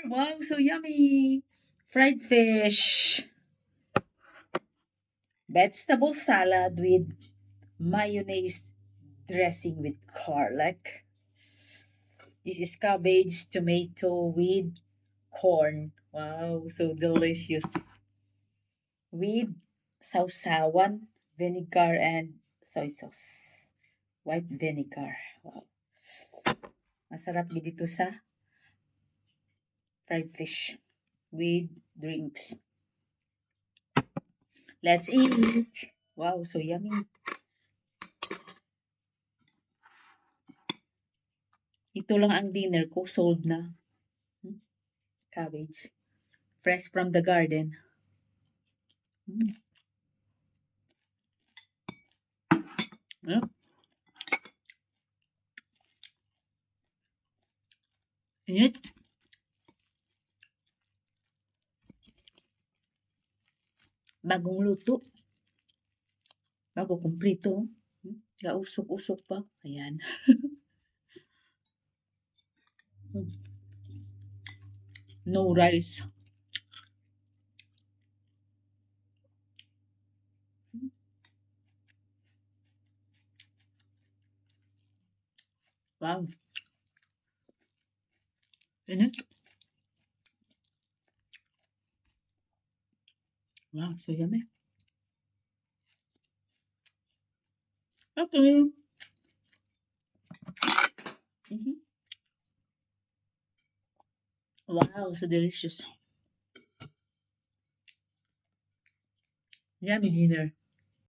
Wow, so yummy! Fried fish. Vegetable salad with mayonnaise dressing with garlic. This is cabbage, tomato with corn. Wow, so delicious. With sausawan, vinegar, and soy sauce. White vinegar. Wow. Masarap dito sa fried fish with drinks. Let's eat. Wow, so yummy. Ito lang ang dinner ko. Sold na. Cabbage. Fresh from the garden. Mm. Yeah. Init. Bagong luto. Bago kumprito. Gausok-usok pa. Ayan. No rice. Wow. Init. Wow, so yummy. Okay. Mm-hmm. Wow, so delicious. Yummy dinner.